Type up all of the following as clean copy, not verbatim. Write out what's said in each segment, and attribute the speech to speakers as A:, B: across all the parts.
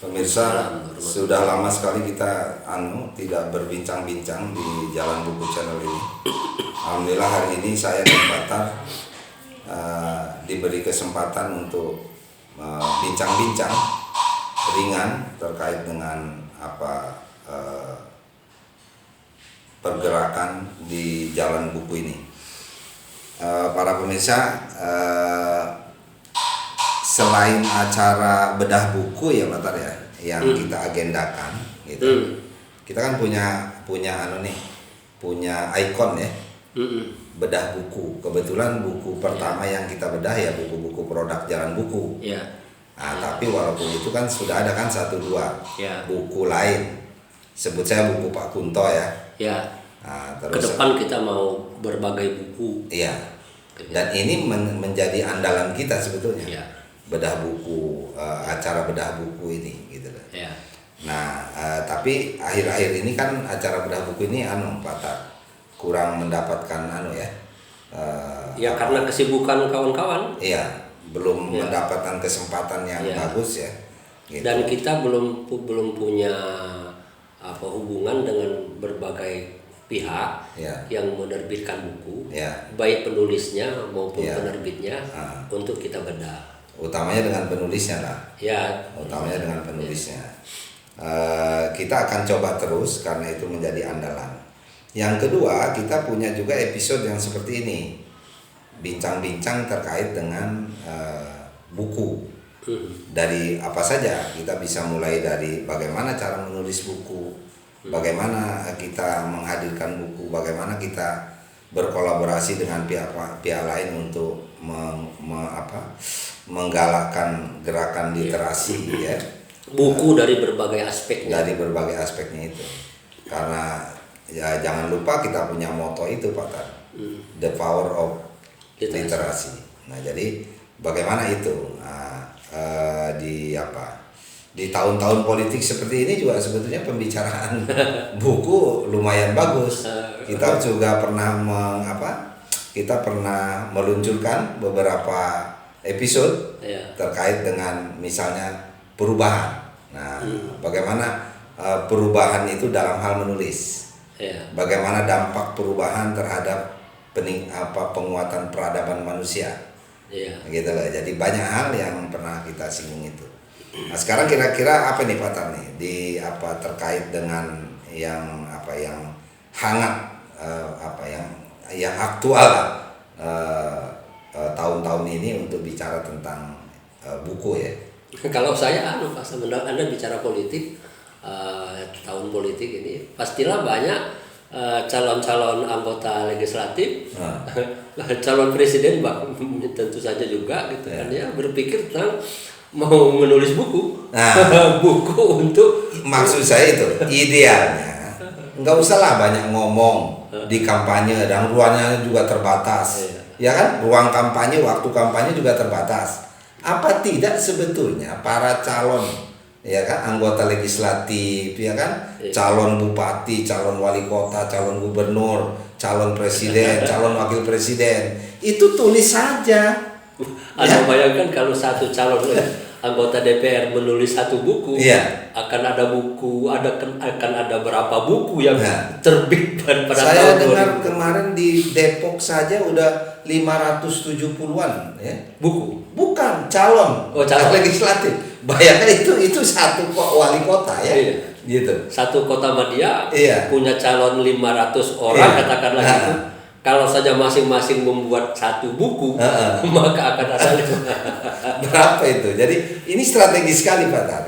A: Pemirsa, sudah lama sekali kita tidak berbincang-bincang di Jalan Buku Channel ini. Alhamdulillah hari ini saya dan Batar diberi kesempatan untuk bincang-bincang ringan terkait dengan pergerakan di Jalan Buku ini. Para pemirsa, selain acara bedah buku ya Batar ya, yang kita agendakan gitu. Kita kan punya ikon ya. Bedah buku. Kebetulan buku pertama yang kita bedah ya buku-buku produk Jalan Buku. Tapi walaupun itu kan sudah ada kan 1-2 buku lain. Sebut saya buku Pak Kunto ya.
B: Terus ke depan kita mau berbagai buku.
A: Dan ini menjadi andalan kita sebetulnya. Bedah buku, acara bedah buku ini gitu loh. Nah, tapi akhir-akhir ini kan acara bedah buku ini Pak, kurang mendapatkan
B: karena kesibukan kawan-kawan.
A: Belum mendapatkan kesempatan yang bagus ya. Gitu.
B: Dan kita belum punya hubungan dengan berbagai pihak yang menerbitkan buku, baik penulisnya maupun penerbitnya untuk kita bedah.
A: Utamanya dengan penulisnya lah. Utamanya dengan penulisnya. Kita akan coba terus karena itu menjadi andalan. Yang kedua, kita punya juga episode yang seperti ini, bincang-bincang terkait dengan buku. Dari apa saja, kita bisa mulai dari bagaimana cara menulis buku, bagaimana kita menghadirkan buku, bagaimana kita berkolaborasi dengan pihak lain untuk menggalakkan gerakan literasi ya.
B: Buku dari berbagai aspeknya.
A: Dari berbagai aspeknya itu. Karena ya jangan lupa kita punya moto itu Pak Tan. The power of literasi. Nah, jadi bagaimana itu? Di tahun-tahun politik seperti ini juga sebetulnya pembicaraan buku lumayan bagus. Kita juga pernah meluncurkan beberapa episode terkait dengan misalnya perubahan. Nah, bagaimana perubahan itu dalam hal menulis. Bagaimana dampak perubahan terhadap penguatan peradaban manusia. Gitu loh. Jadi banyak hal yang pernah kita singgung itu. Nah, sekarang kira-kira apa nih Pak Tar nih terkait dengan yang hangat yang aktual tahun-tahun ini untuk bicara tentang buku ya.
B: Kalau saya Anda bicara politik, tahun politik ini pastilah banyak calon-calon anggota legislatif, calon presiden tentu saja juga gitu kan ya, berpikir tentang mau menulis buku. Buku untuk,
A: maksud saya itu idealnya nggak usahlah banyak ngomong di kampanye dan ruangnya juga terbatas. Ya kan, ruang kampanye, waktu kampanye juga terbatas. Apa tidak sebetulnya para calon anggota legislatif calon bupati, calon wali kota, calon gubernur, calon presiden, calon wakil presiden itu tulis saja.
B: Anda bayangkan kalau satu calon anggota DPR menulis satu buku, akan ada berapa buku yang terbit pada
A: saya
B: tahun
A: dengar kemarin di Depok saja udah 570-an ya.
B: Buku.
A: Bukan calon legislatif. Bayangkan itu satu wali kota ya. Gitu.
B: Satu kota media punya calon 500 orang katakanlah gitu. Kalau saja masing-masing membuat satu buku, maka akan ada
A: berapa itu? Jadi ini strategis sekali Pak Tar.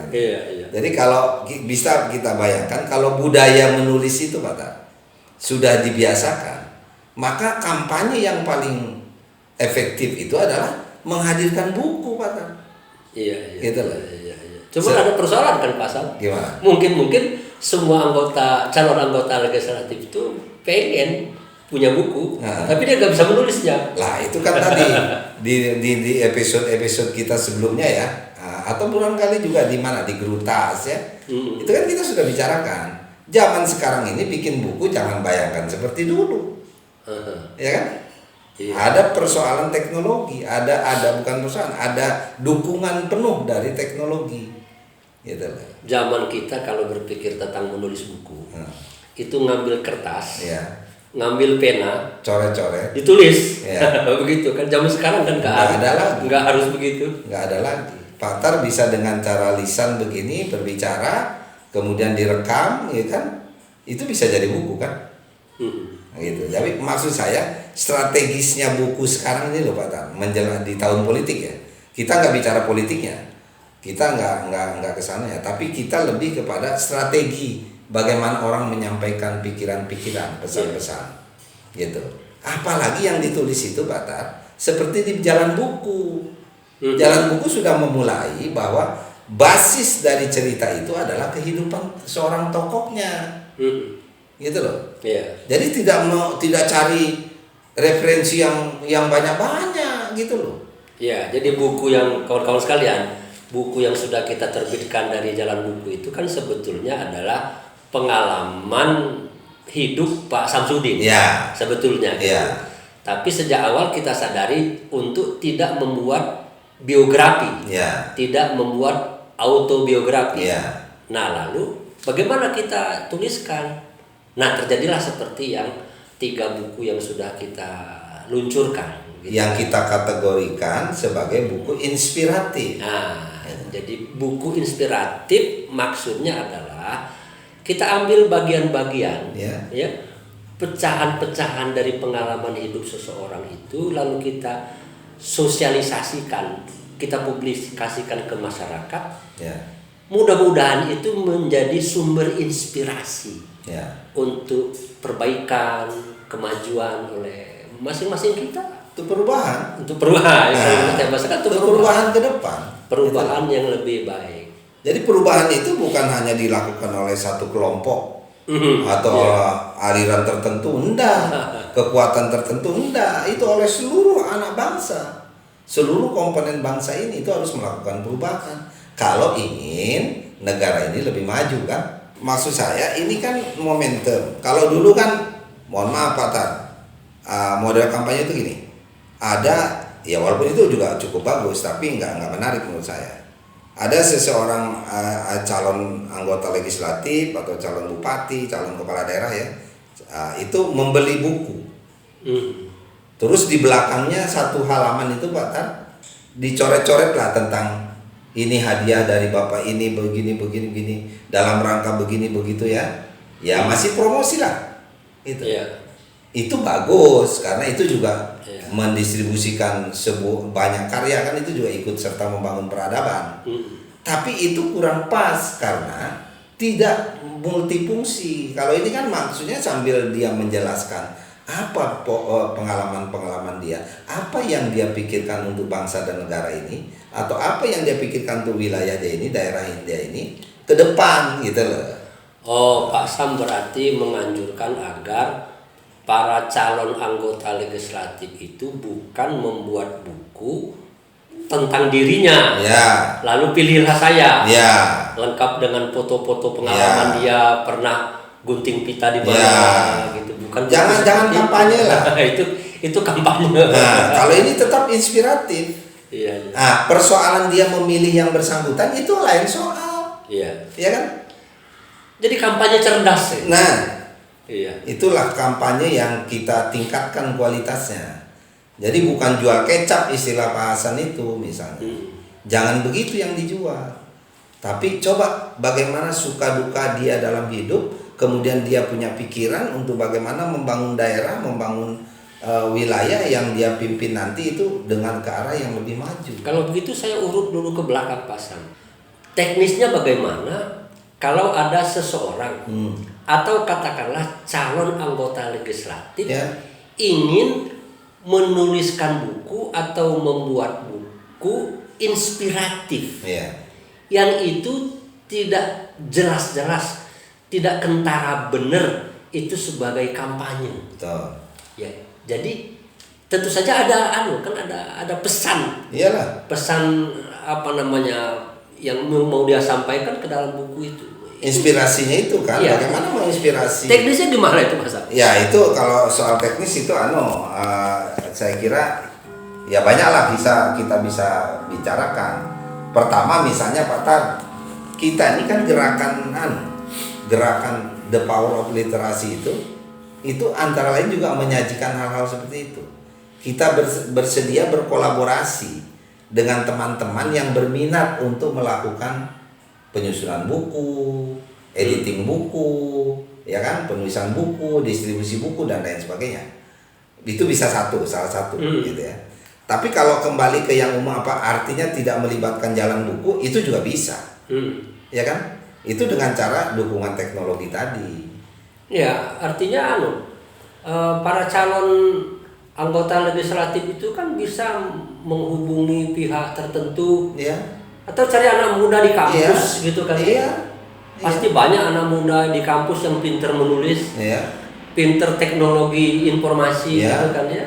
A: Jadi kalau bisa kita bayangkan kalau budaya menulis itu Pak Tar sudah dibiasakan, maka kampanye yang paling efektif itu adalah menghadirkan buku Pak Tar. Gitu loh.
B: Cuma ada persoalan kan pasal.
A: Gimana?
B: Mungkin semua calon anggota legislatif itu pengen punya buku, tapi dia nggak bisa menulisnya.
A: Lah itu kan tadi di episode kita sebelumnya ya, atau barangkali juga di Grutas ya. Itu kan kita sudah bicarakan. Zaman sekarang ini bikin buku jangan bayangkan seperti dulu, ya kan? Ada persoalan teknologi, ada bukan persoalan, ada dukungan penuh dari teknologi. Gitu loh.
B: Zaman kita kalau berpikir tentang menulis buku, itu ngambil kertas, ngambil pena,
A: coret-coret,
B: ditulis, begitu kan. Zaman sekarang kan nggak harus begitu.
A: Nggak ada lagi. Pak Tar bisa dengan cara lisan begini berbicara, kemudian direkam, ya kan? Itu bisa jadi buku kan? Gitu. Jadi maksud saya strategisnya buku sekarang ini loh Pak Tar, menjelang di tahun politik ya. Kita nggak bicara politiknya, kita nggak kesana ya, tapi kita lebih kepada strategi bagaimana orang menyampaikan pikiran-pikiran, pesan-pesan, gitu. Apalagi yang ditulis itu Pak Tar, seperti di jalan buku. Jalan buku sudah memulai bahwa basis dari cerita itu adalah kehidupan seorang tokohnya. Gitu loh. Jadi tidak cari referensi yang banyak-banyak gitu loh.
B: Jadi buku yang kawan-kawan sekalian, buku yang sudah kita terbitkan dari jalan buku itu kan sebetulnya adalah pengalaman hidup Pak Samsudin. Sebetulnya. Tapi sejak awal kita sadari untuk tidak membuat biografi, tidak membuat autobiografi. Nah, lalu bagaimana kita tuliskan? Nah, terjadilah seperti yang 3 buku yang sudah kita luncurkan.
A: Gitu. Yang kita kategorikan sebagai buku inspiratif.
B: Nah, jadi buku inspiratif maksudnya adalah kita ambil bagian-bagian, pecahan-pecahan dari pengalaman hidup seseorang itu, lalu kita sosialisasikan, kita publikasikan ke masyarakat. Mudah-mudahan itu menjadi sumber inspirasi untuk perbaikan, kemajuan oleh masing-masing kita.
A: Untuk perubahan.
B: Untuk perubahan
A: ke depan.
B: Perubahan yang lebih baik.
A: Jadi perubahan itu bukan hanya dilakukan oleh satu kelompok atau aliran tertentu, enggak, kekuatan tertentu, enggak, itu oleh seluruh anak bangsa, seluruh komponen bangsa ini itu harus melakukan perubahan kalau ingin negara ini lebih maju kan. Maksud saya ini kan momentum. Kalau dulu kan, mohon maaf Pak Tar, model kampanye itu gini, ada ya walaupun itu juga cukup bagus tapi nggak menarik menurut saya. Ada seseorang calon anggota legislatif atau calon bupati, calon kepala daerah ya, itu membeli buku. Terus di belakangnya satu halaman itu Pak Tar dicoret-coret lah tentang ini hadiah dari bapak ini begini dalam rangka begini begitu ya. Ya masih promosi lah. Itu bagus karena itu juga mendistribusikan banyak karya kan, itu juga ikut serta membangun peradaban. Tapi itu kurang pas karena tidak multifungsi. Kalau ini kan maksudnya sambil dia menjelaskan apa pengalaman dia, apa yang dia pikirkan untuk bangsa dan negara ini, atau apa yang dia pikirkan untuk wilayah dia ini, daerah dia ini ke depan gitu loh.
B: Pak Sam berarti menganjurkan agar para calon anggota legislatif itu bukan membuat buku tentang dirinya, lalu pilihlah saya, lengkap dengan foto-foto pengalaman dia pernah gunting pita di mana, gitu. Bukan
A: jangan kampanye lah.
B: itu kampanye.
A: Nah, kalau ini tetap inspiratif. Nah, persoalan dia memilih yang bersangkutan itu lain soal. Iya kan?
B: Jadi kampanye cerdas.
A: Nah, itulah kampanye yang kita tingkatkan kualitasnya. Jadi bukan jual kecap istilah Pak Hasan itu misalnya. Jangan begitu yang dijual. Tapi coba bagaimana suka duka dia dalam hidup, kemudian dia punya pikiran untuk bagaimana membangun daerah, membangun wilayah yang dia pimpin nanti itu dengan ke arah yang lebih maju.
B: Kalau begitu saya urut dulu ke belakang Pak Hasan. Teknisnya bagaimana kalau ada seseorang atau katakanlah calon anggota legislatif ingin menuliskan buku atau membuat buku inspiratif yang itu tidak jelas-jelas, tidak kentara benar itu sebagai kampanye.
A: Betul.
B: Jadi tentu saja ada pesan.
A: Iyalah.
B: Pesan yang mau dia sampaikan ke dalam buku itu.
A: Inspirasinya itu kan, bagaimana menginspirasi?
B: Teknisnya gimana itu Mas?
A: Ya itu kalau soal teknis itu saya kira ya banyaklah kita bisa bicarakan. Pertama misalnya Pak Tar, kita ini kan gerakan The Power of Literasi itu antara lain juga menyajikan hal-hal seperti itu. Kita bersedia berkolaborasi dengan teman-teman yang berminat untuk melakukan penyusunan buku, editing buku, ya kan, penulisan buku, distribusi buku dan lain sebagainya. Itu bisa salah satu gitu ya. Tapi kalau kembali ke yang umum artinya tidak melibatkan jalan buku, itu juga bisa. Ya kan? Itu dengan cara dukungan teknologi tadi.
B: Ya, artinya para calon anggota legislatif itu kan bisa menghubungi pihak tertentu, ya, atau cari anak muda di kampus, gitu kan? Pasti banyak anak muda di kampus yang pinter menulis, pinter teknologi informasi, gitu kan ya.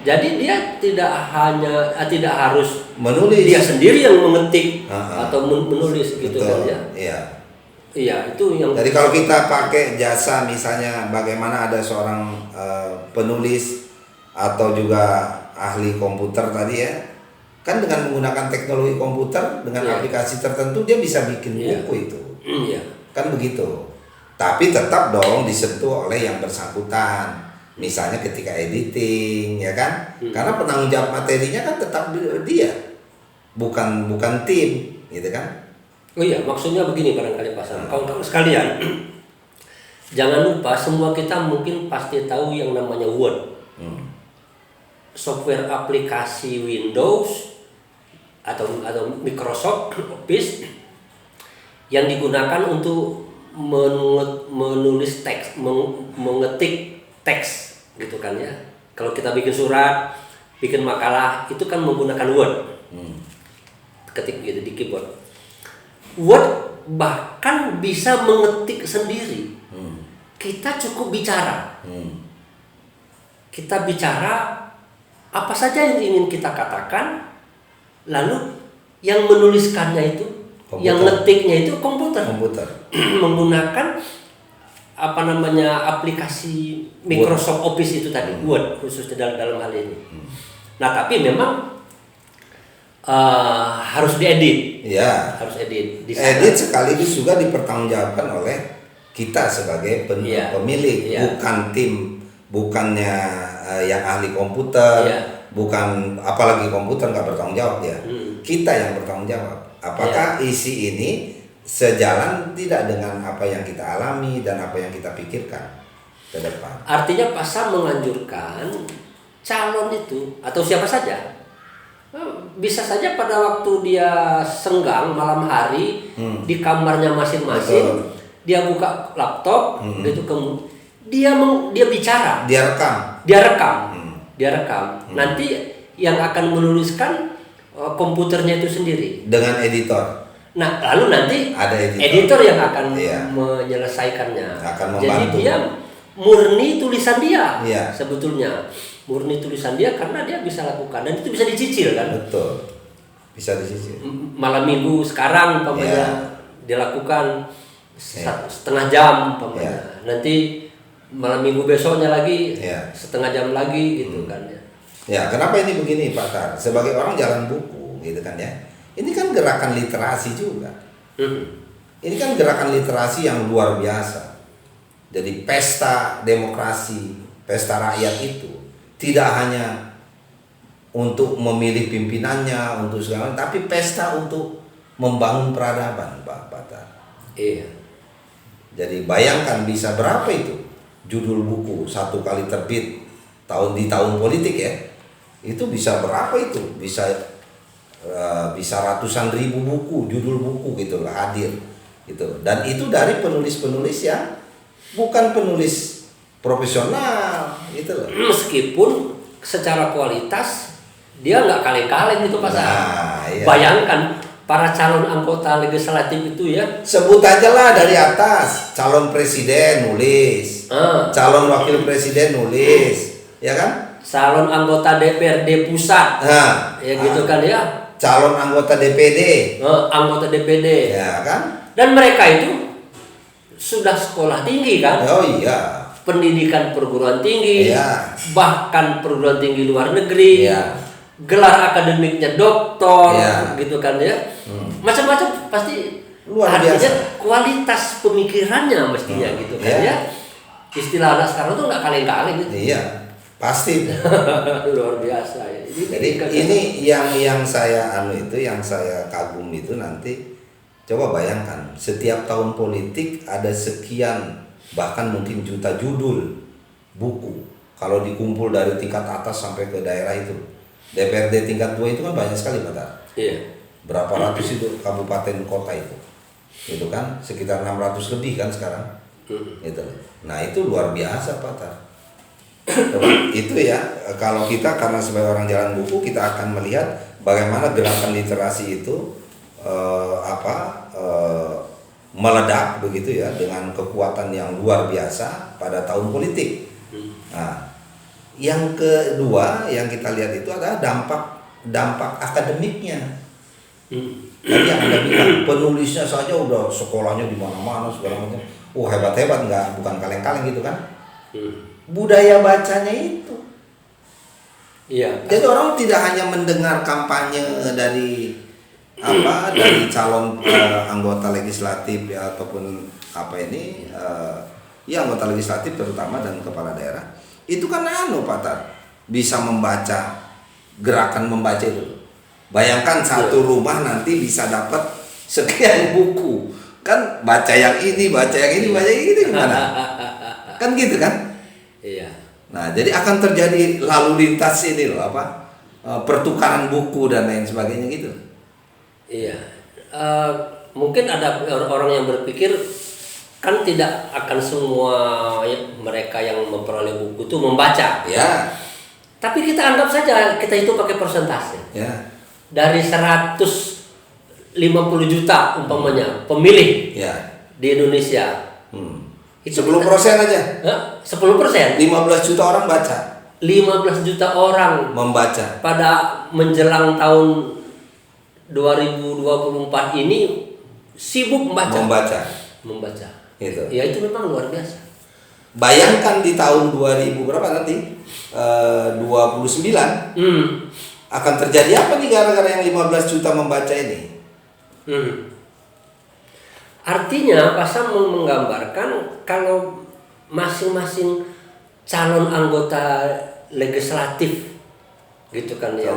B: Jadi dia tidak harus
A: menulis,
B: dia sendiri yang mengetik atau menulis, gitu. Betul, kan ya. Iya, itu yang.
A: Jadi kalau kita pakai jasa misalnya bagaimana ada seorang penulis atau juga ahli komputer tadi ya, kan dengan menggunakan teknologi komputer dengan aplikasi tertentu dia bisa bikin buku itu. Kan begitu. Tapi tetap dong disentuh oleh yang bersangkutan. Misalnya ketika editing, ya kan? Karena penanggung jawab materinya kan tetap dia. Bukan tim, gitu kan?
B: Oh iya, maksudnya begini barangkali Pak Sam. Kawan-kawan sekalian, jangan lupa semua kita mungkin pasti tahu yang namanya Word. Software aplikasi Windows atau Microsoft Office yang digunakan untuk menulis teks, mengetik teks, gitu kan ya. Kalau kita bikin surat, bikin makalah, itu kan menggunakan Word. Ketik gitu di keyboard. Word bahkan bisa mengetik sendiri. Kita cukup bicara. Kita bicara apa saja yang ingin kita katakan, lalu yang menuliskannya itu, komputer. Yang ngetiknya itu komputer. Menggunakan aplikasi Microsoft Office itu tadi, Word khususnya dalam hal ini. Nah, tapi memang harus diedit.
A: Ya.
B: Harus edit.
A: Edit sekaligus juga dipertanggungjawabkan oleh kita sebagai pemilik, bukan tim, bukannya yang ahli komputer, bukan, apalagi komputer nggak bertanggung jawab ya. Kita yang bertanggung jawab. Apakah isi ini sejalan tidak dengan apa yang kita alami dan apa yang kita pikirkan ke depan? Artinya
B: pasal menganjurkan calon itu atau siapa saja bisa saja pada waktu dia senggang malam hari di kamarnya masing-masing, dia buka laptop, gitu, dia bicara, dia rekam. Nanti yang akan menuliskan komputernya itu sendiri dengan editor. Nah, lalu nanti ada editor yang akan menyelesaikannya. Jadi dia murni tulisan dia, sebetulnya murni tulisan dia karena dia bisa lakukan dan itu bisa dicicil kan.
A: Betul, bisa dicicil.
B: Malam minggu sekarang dia lakukan setengah jam nanti malam minggu besoknya lagi setengah jam lagi, gitu kan ya.
A: Ya, kenapa ini begini Pak Tar? Sebagai orang jalan buku, gitu kan ya. Ini kan gerakan literasi juga. Ini kan gerakan literasi yang luar biasa. Jadi pesta demokrasi, pesta rakyat itu tidak hanya untuk memilih pimpinannya, untuk segala, tapi pesta untuk membangun peradaban, Pak Tar.
B: Iya.
A: Jadi bayangkan bisa berapa itu judul buku satu kali terbit di tahun politik ya. Itu bisa berapa itu? Bisa ratusan ribu buku, judul buku gitu lah hadir gitu. Dan itu dari penulis-penulis yang bukan penulis profesional gitu loh.
B: Meskipun secara kualitas dia nggak kaleng-kaleng gitu Pak.
A: Iya.
B: Bayangkan para calon anggota legislatif itu ya.
A: Sebut aja lah dari atas, calon presiden nulis, calon wakil presiden nulis, ya kan?
B: Calon anggota DPRD pusat, ya gitu kan ya.
A: Calon anggota DPD,
B: anggota DPD,
A: ya kan?
B: Dan mereka itu sudah sekolah tinggi kan?
A: Oh iya.
B: Pendidikan perguruan tinggi, bahkan perguruan tinggi luar negeri, gelar akademiknya doktor, gitu kan ya. Macam-macam pasti
A: luar
B: artinya
A: biasa.
B: kualitas pemikirannya mestinya gitu kan ya. Istilah anak sekarang tuh nggak kaleng-kaleng gitu.
A: Iya, pasti.
B: Luar biasa ya.
A: Jadi ini yang saya yang saya kagum itu nanti coba bayangkan setiap tahun politik ada sekian bahkan mungkin juta judul buku kalau dikumpul dari tingkat atas sampai ke daerah itu. DPRD tingkat 2 itu kan banyak sekali Pak.
B: Iya.
A: Berapa ratus itu kabupaten kota itu. Itu kan sekitar 600 lebih kan sekarang. Itu. Nah, itu luar biasa Pak. Itu ya, kalau kita karena sebagai orang jalan buku kita akan melihat bagaimana gerakan literasi itu meledak begitu ya dengan kekuatan yang luar biasa pada tahun politik. Nah, yang kedua yang kita lihat itu adalah dampak akademiknya. Tadi yang Anda bilang penulisnya saja udah sekolahnya di mana-mana segala macam. Hebat-hebat, bukan kaleng-kaleng gitu kan. Budaya bacanya itu.
B: Iya.
A: Jadi orang tidak hanya mendengar kampanye dari calon anggota legislatif ya, ataupun anggota legislatif terutama dan kepala daerah. Itu kan Pak Tar, bisa membaca, gerakan membaca itu. Bayangkan satu rumah nanti bisa dapat sekian buku. Kan baca yang ini gimana? Kan gitu kan?
B: Iya.
A: Nah, jadi akan terjadi lalu lintas ini loh pertukaran buku dan lain sebagainya gitu.
B: Iya. Mungkin ada orang yang berpikir kan tidak akan semua mereka yang memperoleh buku itu membaca.
A: Ya.
B: Tapi kita anggap saja kita itu pakai persentase.
A: Ya.
B: Dari 150 juta umpamanya pemilih di Indonesia.
A: Itu 10% aja.
B: 10%.
A: 15 juta orang baca.
B: 15 juta orang
A: membaca.
B: Pada menjelang tahun 2024 ini sibuk membaca. Gitu. Ya itu memang luar biasa.
A: Bayangkan di tahun 2000 berapa nanti? 29. Akan terjadi apa nih gara-gara yang 15 juta membaca ini?
B: Artinya Pak Sam menggambarkan kalau masing-masing calon anggota legislatif gitu kan ya.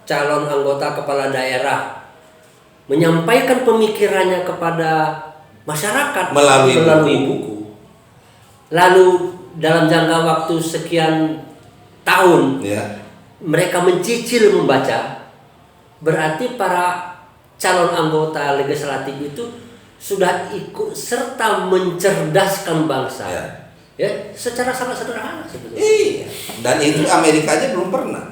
B: Calon anggota kepala daerah menyampaikan pemikirannya kepada masyarakat melalui buku. Lalu dalam jangka waktu sekian tahun mereka mencicil membaca, berarti para calon anggota legislatif itu sudah ikut serta mencerdaskan bangsa. Ya, secara sangat sederhana sebetulnya.
A: Iya. Dan itu Amerika aja belum pernah.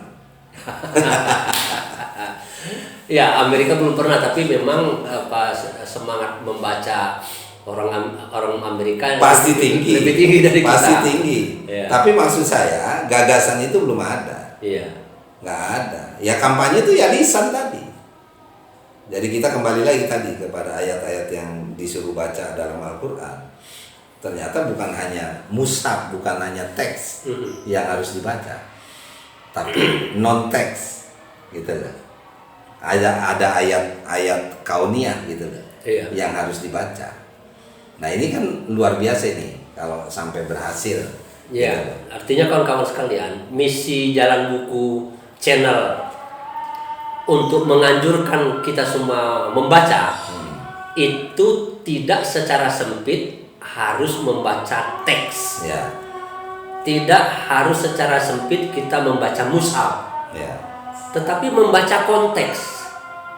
B: Ya, Amerika belum pernah, tapi memang semangat membaca orang Amerika
A: pasti tinggi.
B: Lebih tinggi dari kita.
A: Pasti tinggi.
B: Ya.
A: Tapi maksud saya gagasan itu belum ada.
B: Iya.
A: Nggak ada. Ya kampanye itu ya lisan tadi. Jadi kita kembali lagi tadi kepada ayat-ayat yang disuruh baca dalam Al-Quran. Ternyata bukan hanya mushaf, bukan hanya teks yang harus dibaca, tapi non teks, gitu loh. Ada ayat-ayat kauniyah gitu loh, yang harus dibaca. Nah ini kan luar biasa ini kalau sampai berhasil.
B: Ya, gitu. Artinya kawan-kawan sekalian, misi Jalan Buku Channel untuk menganjurkan kita semua membaca itu tidak secara sempit harus membaca teks. Tidak harus secara sempit kita membaca mushaf. Tetapi membaca konteks,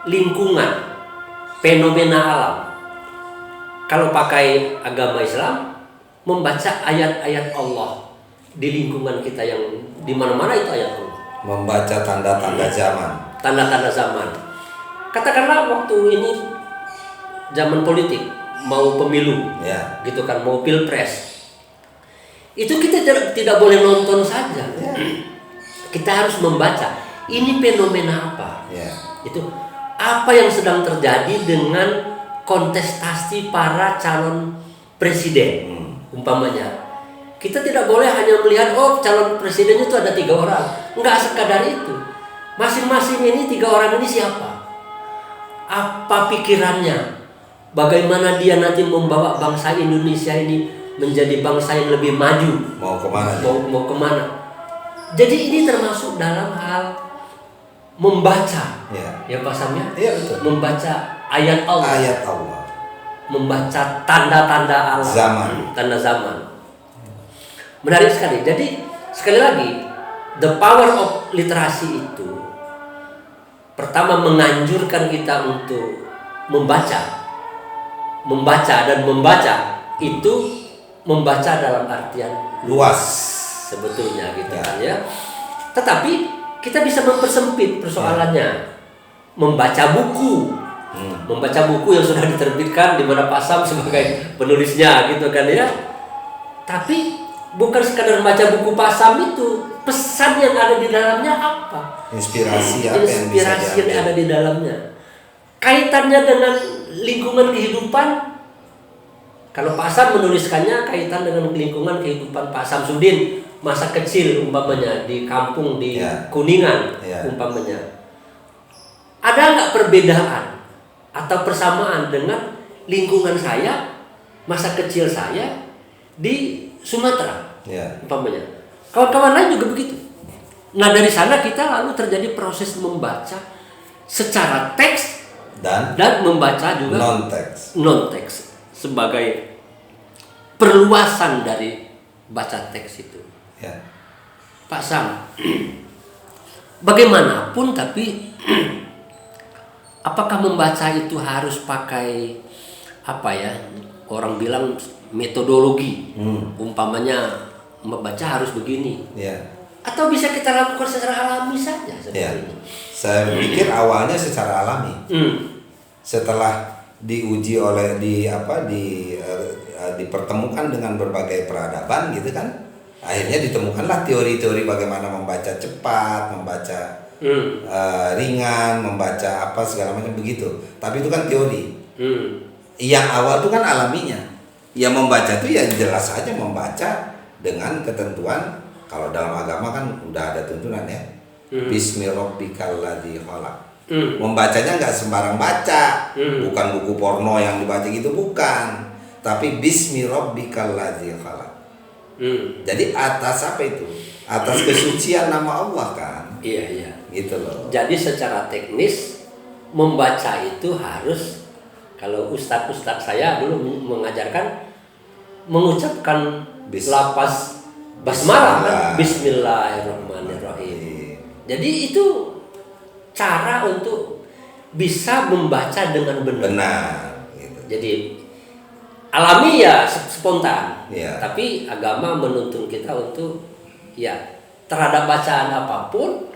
B: lingkungan, fenomena alam. Kalau pakai agama Islam, membaca ayat-ayat Allah di lingkungan kita yang di mana-mana itu ayat Allah.
A: Membaca tanda-tanda zaman.
B: Tanda-tanda zaman. Katakanlah waktu ini zaman politik, mau pemilu, gitu kan, mau pilpres. Itu kita tidak boleh nonton saja. Kita harus membaca. Ini fenomena apa? Itu apa yang sedang terjadi dengan kontestasi para calon presiden, umpamanya. Kita tidak boleh hanya melihat calon presiden itu ada 3 orang. Enggak sekadar itu. Masing-masing ini 3 orang ini siapa? Apa pikirannya? bagaimana dia nanti membawa bangsa Indonesia ini menjadi bangsa yang lebih maju.
A: Mau kemana?
B: Mau kemana? Jadi ini termasuk dalam hal membaca, ya Pak Sam ya?
A: Iya betul.
B: Membaca ayat Allah.
A: Ayat Allah.
B: Membaca tanda-tanda alam.
A: Zaman.
B: Tanda zaman. Menarik sekali. Jadi sekali lagi, the power of literasi itu pertama menganjurkan kita untuk membaca dan membaca itu membaca dalam artian luas sebetulnya gitu kan ya. Tetapi kita bisa mempersempit persoalannya, membaca buku yang sudah diterbitkan di mana Pak Sam sebagai penulisnya gitu kan ya. Tapi bukan sekadar baca buku Pak Sam itu, pesan yang ada di dalamnya apa?
A: Inspirasi
B: yang ada di dalamnya. Kaitannya dengan lingkungan kehidupan. Kalau Pak Sam menuliskannya kaitan dengan lingkungan kehidupan Pak Samsudin masa kecil umpamanya di kampung di Kuningan umpamanya. Ada nggak perbedaan atau persamaan dengan lingkungan saya masa kecil saya di Sumatera umpamanya? Kawan-kawan lain juga begitu. Nah dari sana kita lalu terjadi proses membaca secara teks dan membaca juga non-teks sebagai perluasan dari baca teks itu. Pak Sam, bagaimanapun tapi apakah membaca itu harus pakai apa ya? Orang bilang metodologi, umpamanya membaca harus begini. Atau bisa kita lakukan secara alami saja seperti ini.
A: Saya pikir awalnya secara alami. Setelah diuji oleh dipertemukan dengan berbagai peradaban gitu kan, akhirnya ditemukanlah teori-teori bagaimana membaca cepat, membaca ringan, membaca apa segala macam begitu. Tapi itu kan teori. Yang awal itu kan alaminya. Yang membaca itu ya jelas saja membaca dengan ketentuan. Kalau dalam agama kan udah ada tuntunan ya. Bismillahirrahmanirrahim. Membacanya nggak sembarang baca, bukan buku porno yang dibaca gitu, bukan. Tapi Bismillahirrahmanirrahim. Jadi atas apa itu? Atas kesucian nama Allah kan?
B: Iya.
A: Gitu loh.
B: Jadi secara teknis membaca itu harus, kalau ustadz saya dulu mengajarkan mengucapkan lafaz basmalah kan? Bismillahirrahmanirrahim. Jadi itu cara untuk bisa membaca dengan benar.
A: Gitu.
B: Jadi alami ya spontan. Tapi agama menuntun kita untuk ya terhadap bacaan apapun,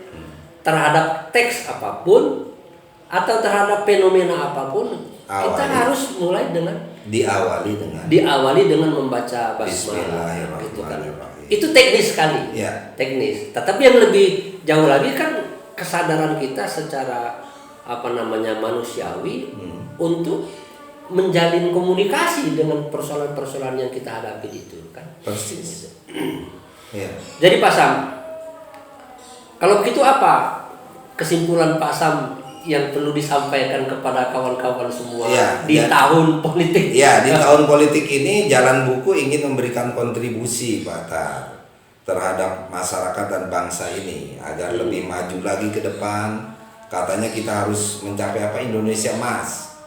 B: terhadap teks apapun, atau terhadap fenomena apapun, kita harus mulai dengan diawali dengan membaca basmalah gitu kan. Itu teknis sekali. Teknis. Tetapi yang lebih jauh lagi kan kesadaran kita secara manusiawi untuk menjalin komunikasi dengan persoalan-persoalan yang kita hadapi itu kan.
A: Persis.
B: Jadi Pak Sam, kalau begitu apa kesimpulan Pak Sam yang perlu disampaikan kepada kawan-kawan semua di tahun politik?
A: Di tahun politik ini Jalan Buku ingin memberikan kontribusi Pak Tar terhadap masyarakat dan bangsa ini agar lebih maju lagi ke depan. Katanya kita harus mencapai Indonesia Emas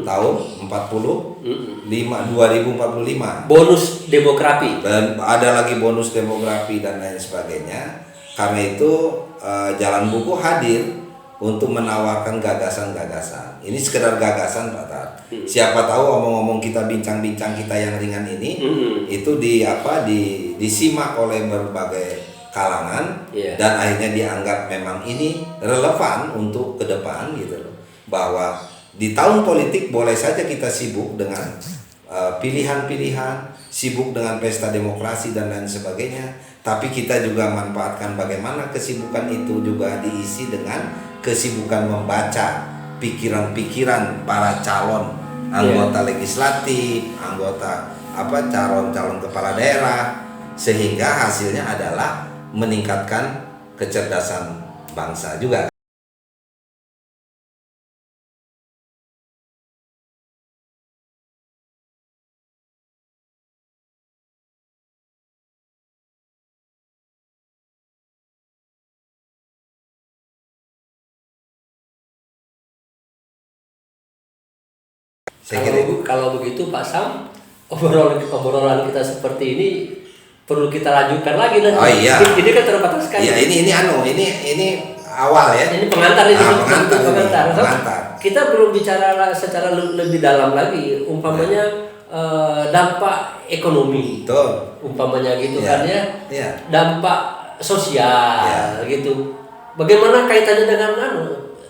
A: tahun 2045.
B: Bonus demografi.
A: Dan ada lagi bonus demografi dan lain sebagainya. Karena itu Jalan Buku hadir untuk menawarkan gagasan-gagasan. Ini sekedar gagasan Pak Tar. Siapa tahu omong-omong kita, bincang-bincang kita yang ringan ini itu disimak oleh berbagai kalangan dan akhirnya dianggap memang ini relevan untuk ke depan gitu loh. Bahwa di tahun politik boleh saja kita sibuk dengan pilihan-pilihan, sibuk dengan pesta demokrasi dan lain sebagainya, tapi kita juga manfaatkan bagaimana kesibukan itu juga diisi dengan kesibukan membaca pikiran-pikiran para calon anggota legislatif, anggota calon-calon kepala daerah, sehingga hasilnya adalah meningkatkan kecerdasan bangsa juga.
B: Kalau begitu Pak Sam, obrolan kita seperti ini perlu kita lanjutkan lagi nanti.
A: Oh iya.
B: Ini kan terbatas sekali.
A: Iya, ini awal ya.
B: Ini pengantar ini.
A: Pengantar.
B: Kita belum bicara secara lebih dalam lagi. Umpamanya dampak ekonomi.
A: Betul.
B: Umpamanya gitu kan ya.
A: Iya.
B: Dampak sosial gitu. Bagaimana kaitannya dengan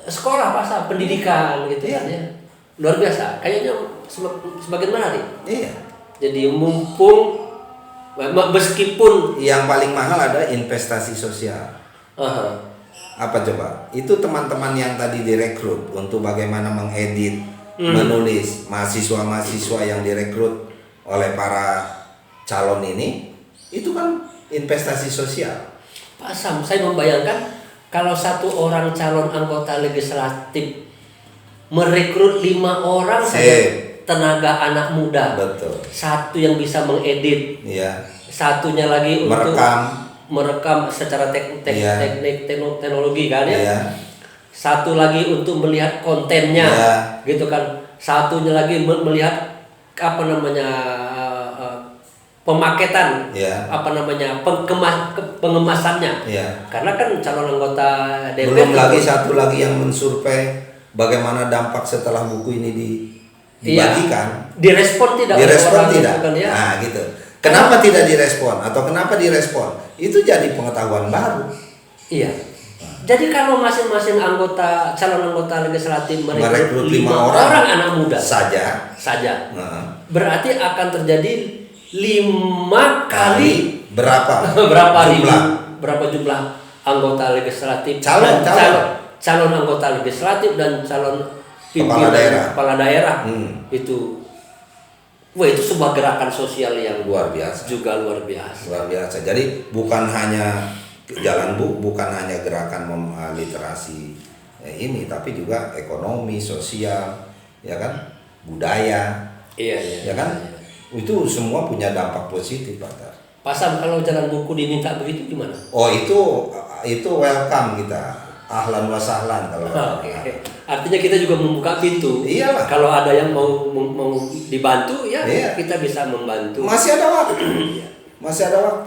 B: sekolah, pasar, pendidikan gitu kan ya. Luar biasa. Kayaknya semakin menarik.
A: Iya.
B: Jadi mumpung meskipun
A: yang paling mahal ada investasi sosial. Apa coba? Itu teman-teman yang tadi direkrut untuk bagaimana mengedit, menulis, mahasiswa-mahasiswa yang direkrut oleh para calon ini, itu kan investasi sosial.
B: Pak Sam, saya membayangkan kalau satu orang calon anggota legislatif merekrut 5 orang saja tenaga anak muda.
A: Betul.
B: Satu yang bisa mengedit.
A: Iya.
B: Satunya lagi untuk merekam secara teknologi kan ya.
A: Iya.
B: Satu lagi untuk melihat kontennya.
A: Iya.
B: Gitu kan. Satunya lagi melihat pemaketan, pengemasannya.
A: Iya.
B: Karena kan calon anggota DPR
A: belum lagi satu lagi yang mensurvei bagaimana dampak setelah buku ini dibagikan.
B: Direspon tidak?
A: Kan, ya? Nah gitu. Kenapa tidak direspon atau kenapa direspon? Itu jadi pengetahuan baru.
B: Iya. Jadi kalau masing-masing calon anggota legislatif merekrut 5 orang anak muda saja, berarti akan terjadi 5 kali
A: berapa
B: jumlah anggota legislatif, calon anggota legislatif dan calon pimpinan kepala daerah. Itu sebuah gerakan sosial yang
A: luar biasa.
B: Luar biasa.
A: Jadi bukan hanya bukan hanya gerakan literasi ini, tapi juga ekonomi, sosial, ya kan, budaya, ya kan, itu semua punya dampak positif, Pak.
B: Pak Sam, kalau jalan buku diminta begitu gimana?
A: Oh itu welcome kita. Ahlan wa sahlan kalau.
B: Artinya kita juga membuka pintu.
A: Iyalah.
B: Kalau ada yang mau dibantu kita bisa membantu.
A: Masih ada waktu.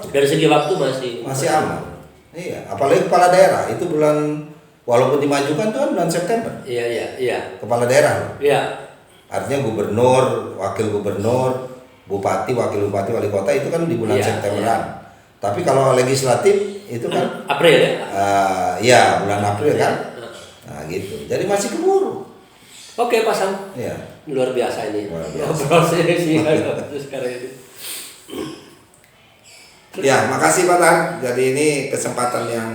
A: Dari
B: segi waktu masih
A: aman. Iya, apalagi kepala daerah itu walaupun dimajukan itu kan bulan September.
B: Iya.
A: Kepala daerah.
B: Iya.
A: Artinya gubernur, wakil gubernur, bupati, wakil bupati, wali kota itu kan di bulan Septemberan. Tapi kalau legislatif itu kan
B: April ya?
A: Bulan April kan. Nah gitu. Jadi masih keburu.
B: Oke, Pak Sam.
A: Iya.
B: Luar biasa ini. Proses sekarang ini.
A: Ya, makasih Pak Tar. Jadi ini kesempatan yang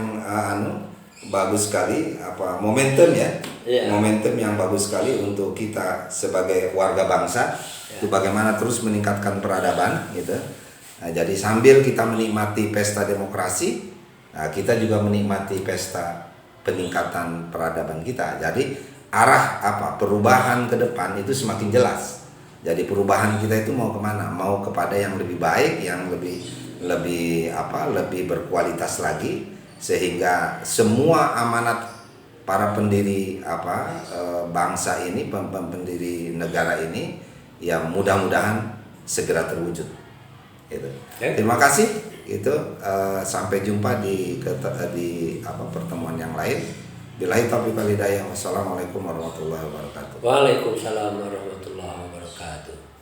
A: bagus sekali, momentum ya. Momentum yang bagus sekali untuk kita sebagai warga bangsa itu bagaimana terus meningkatkan peradaban gitu. Nah, jadi sambil kita menikmati pesta demokrasi, kita juga menikmati pesta peningkatan peradaban kita. Jadi arah perubahan ke depan itu semakin jelas. Jadi perubahan kita itu mau kemana? Mau kepada yang lebih baik, yang lebih berkualitas lagi, sehingga semua amanat para pendiri bangsa ini, pendiri negara ini, ya mudah-mudahan segera terwujud. Gitu. Terima kasih. Sampai jumpa di pertemuan yang lain. Billahi taufiq wal hidayah. Wassalamualaikum warahmatullahi wabarakatuh.
B: Waalaikumsalam warahmatullahi wabarakatuh.